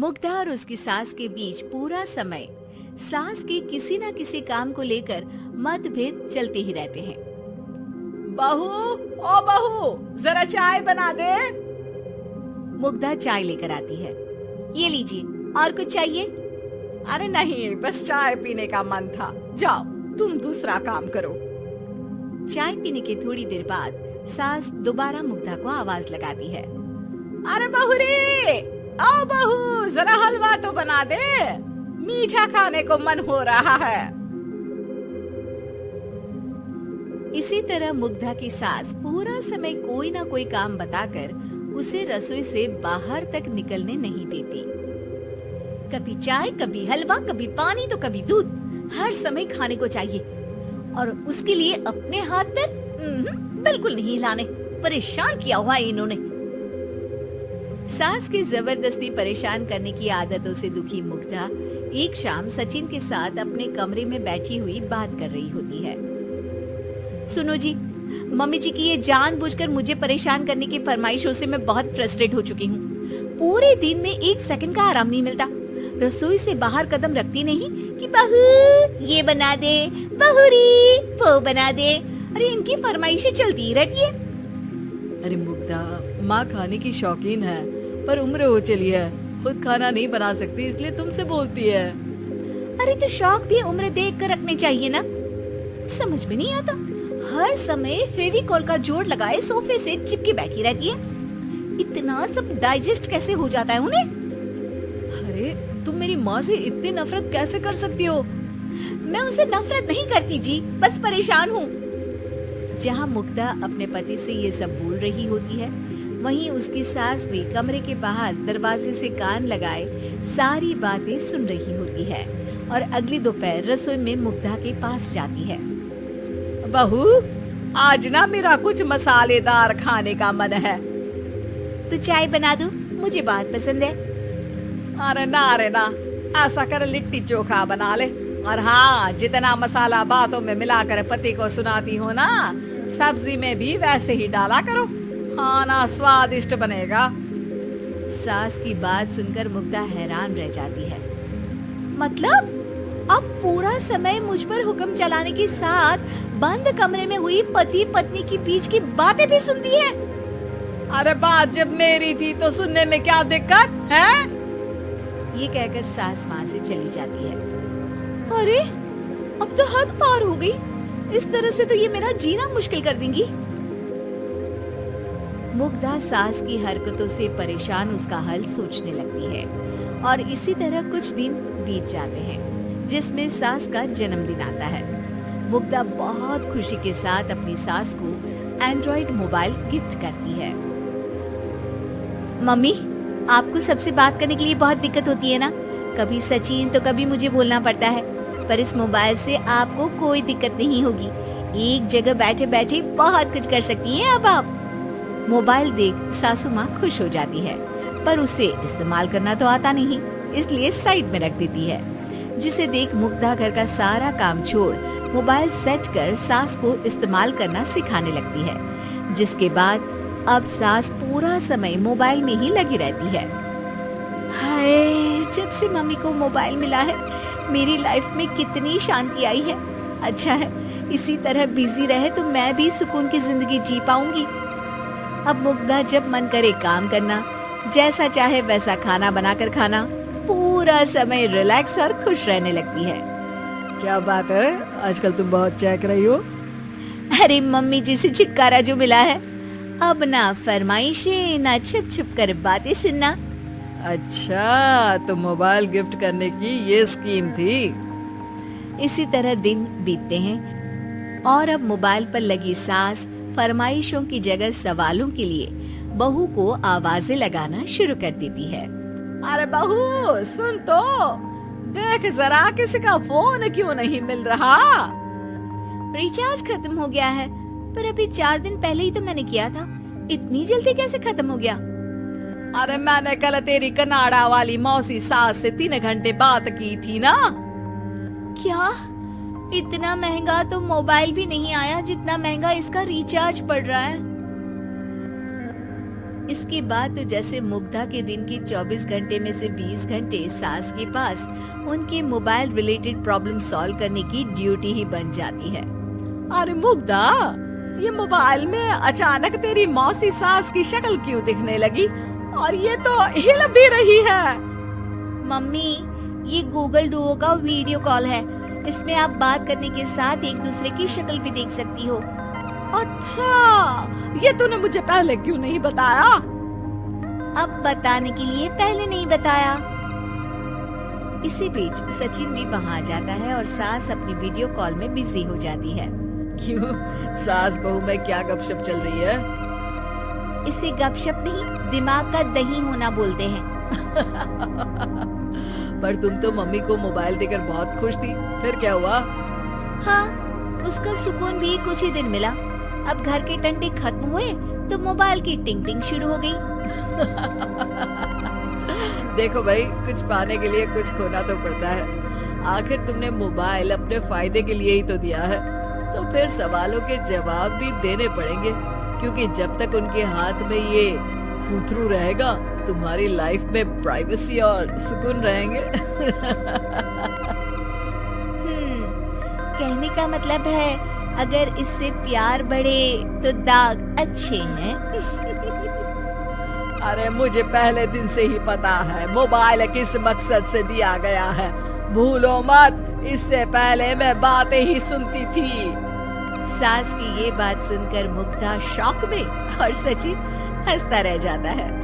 मुग्धा और उसकी सास के बीच पूरा समय सास के किसी न किसी काम को लेकर मतभेद चलते ही रहते हैं। बहू, ओ बहू, जरा चाय बना दे। मुग्धा चाय लेकर आती है। ये लीजिए, और कुछ चाहिए? अरे नहीं, बस चाय पीने का मन था। जाओ, तुम दूसरा काम करो। चाय पीने के थोड़ी देर बाद सास दोबारा मुग्धा को आवाज लगाती है। अरे बहू रे, आओ बहू, जरा हलवा तो बना दे, मीठा खाने को मन हो रहा है। इसी तरह मुग्धा की सास पूरा समय कोई ना कोई काम बताकर उसे रसोई से बाहर तक निकलने नहीं देती। कभी चाय, कभी हलवा, कभी पानी तो कभी दूध, हर समय खाने को चाहिए और उसके लिए अपने हाथ पर बिल्कुल नहीं हिलाने। परेशान किया हुआ है इन्होंने। सास की जबरदस्ती परेशान करने की आदतों से दुखी मुग्धा एक शाम सचिन के साथ अपने कमरे में बैठी हुई बात कर रही होती है। सुनो जी, मम्मी जी की ये जानबूझकर मुझे परेशान करने की फरमाइशों से मैं बहुत फ्रस्ट्रेट हो चुकी हूँ। पूरे दिन में एक सेकंड का आराम नहीं मिलता। रसोई से बाहर कदम रखती नहीं कि बहू ये बना दे, बहुरी वो बना दे। अरे इनकी फरमाइशें चलती ही रहती है। अरे मुग्धा, माँ खाने की शौकीन है, पर उम्र हो चली है, खुद खाना नहीं बना सकती, इसलिए तुमसे बोलती है। अरे तो शौक भी उम्र देख कर रखने चाहिए ना। समझ में नहीं आता, हर समय फेविकॉल का जोड़ लगाए सोफे से चिपकी बैठी रहती है। इतना सब डाइजेस्ट कैसे हो जाता है उन्हें? अरे तुम मेरी माँ से इतनी नफरत कैसे कर सकती हो? मैं उनसे नफरत नहीं करती जी, बस परेशान हूँ। जहाँ मुग्धा अपने पति से ये सब बोल रही होती है, वहीं उसकी सास भी कमरे के बाहर दरवाजे से कान लगाए सारी बातें सुन रही होती है और अगली दोपहर रसोई में मुग्धा के पास जाती है। बहू, आज ना मेरा कुछ मसालेदार खाने का मन है। तो चाय बना दूं? मुझे बहुत पसंद है। अरे ना, ऐसा कर लिट्टी चोखा बना ले। और हाँ, जितना मसाला बातों में मिलाकर पति को सुनाती हो ना, सब्जी में भी वैसे ही डाला करो, खाना स्वादिष्ट बनेगा। सास की बात सुनकर मुग्धा हैरान रह जाती है। मतलब अब पूरा समय मुझ पर हुक्म चलाने के साथ बंद कमरे में हुई पति पत्नी के बीच की बातें भी सुनती है। अरे बात जब मेरी थी तो सुनने में क्या दिक्कत है? ये कहकर सास वहाँ से चली जाती है। अरे अब तो हद पार हो गई, इस तरह से तो ये मेरा जीना मुश्किल कर देंगी। मुग्धा सास की हरकतों से परेशान उसका हल सोचने लगती है और इसी तरह कुछ दिन बीत जाते हैं, जिसमें सास का जन्मदिन आता है। मुग्धा बहुत खुशी के साथ अपनी सास को एंड्रॉइड मोबाइल गिफ्ट करती है। मम्मी, आपको सबसे बात करने के लिए बहुत दिक्कत होती है ना? कभी सचिन तो कभी मुझे बोलना पड़ता है, पर इस मोबाइल से आपको कोई दिक्कत नहीं होगी। एक जगह बैठे बैठे बहुत कुछ कर सकती हैं अब आप। मोबाइल देख सासू माँ खुश हो जाती है, पर उसे इस्तेमाल करना तो आता नहीं, इसलिए साइड में रख देती है। जिसे देख मुग्धा घर का सारा काम छोड़ मोबाइल सेट कर सास को इस्तेमाल करना सिखाने लगती है, जिसके बाद अब सास पूरा समय मोबाइल में ही लगी रहती है। हाय, जब से मम्मी को मोबाइल मिला है मेरी लाइफ में कितनी शांति आई है। अच्छा है, इसी तरह बिजी रहे तो मैं भी सुकून की जिंदगी जी पाऊंगी। अब मुग्धा जब मन करे काम करना, जैसा चाहे वैसा खाना बनाकर खाना, पूरा समय रिलैक्स और खुश रहने लगती है। क्या बात है, आजकल तुम बहुत चहक रही हो। अरे मम्मी जी से छुटकारा जो मिला है, अब ना फरमाइशें ना छुप छुप कर बातें सुनना। अच्छा, तो मोबाइल गिफ्ट करने की ये स्कीम थी। इसी तरह दिन बीतते हैं और अब मोबाइल पर लगी सास फरमाइशों की जगह सवालों के लिए बहू को आवाजें लगाना शुरू कर देती है। अरे बहू सुन तो, देख जरा किसी का फोन क्यों नहीं मिल रहा? रिचार्ज खत्म हो गया है, पर अभी 4 दिन पहले ही तो मैंने किया था, इतनी जल्दी कैसे खत्म हो गया? अरे मैंने कल तेरी कनाडा वाली मौसी सास से 3 घंटे बात की थी ना। क्या? इतना महंगा तो मोबाइल भी नहीं आया जितना महंगा इसका रिचार्ज पड़ रहा है। इसके बाद तो जैसे मुग्धा के दिन के 24 घंटे में से 20 घंटे सास के पास उनकी मोबाइल रिलेटेड प्रॉब्लम सॉल्व करने की ड्यूटी ही बन जाती है। अरे मुग्धा, ये मोबाइल में अचानक तेरी मौसी सास की शक्ल क्यों दिखने लगी और ये तो हिल भी रही है। मम्मी, ये गूगल डुओ का वीडियो कॉल है। इसमें आप बात करने के साथ एक दूसरे की शक्ल भी देख सकती हो। अच्छा, ये तूने मुझे पहले क्यों नहीं बताया? अब बताने के लिए पहले नहीं बताया। इसी बीच सचिन भी वहाँ आ जाता है और सास अपनी वीडियो कॉल में बिजी हो जाती है। क्यों, सास बहू में क्या गपशप चल रही है? इसे गपशप नहीं, दिमाग का दही होना बोलते हैं। पर तुम तो मम्मी को मोबाइल देकर बहुत खुश थी, फिर क्या हुआ? हाँ, उसका सुकून भी कुछ ही दिन मिला। अब घर के टंटे खत्म हुए तो मोबाइल की टिंग टिंग शुरू हो गई। देखो भाई, कुछ पाने के लिए कुछ खोना तो पड़ता है। आखिर तुमने मोबाइल अपने फायदे के लिए ही तो दिया है, तो फिर सवालों के जवाब भी देने पड़ेंगे, क्योंकि जब तक उनके हाथ में ये फुथरू रहेगा तुम्हारी लाइफ में प्राइवेसी और सुकून रहेंगे। कहने का मतलब है अगर इससे प्यार बढ़े तो दाग अच्छे हैं। अरे मुझे पहले दिन से ही पता है मोबाइल किस मकसद से दिया गया है। भूलो मत, इससे पहले मैं बातें ही सुनती थी। सास की ये बात सुनकर मुग्धा शॉक में और सचिन हंसता रह जाता है।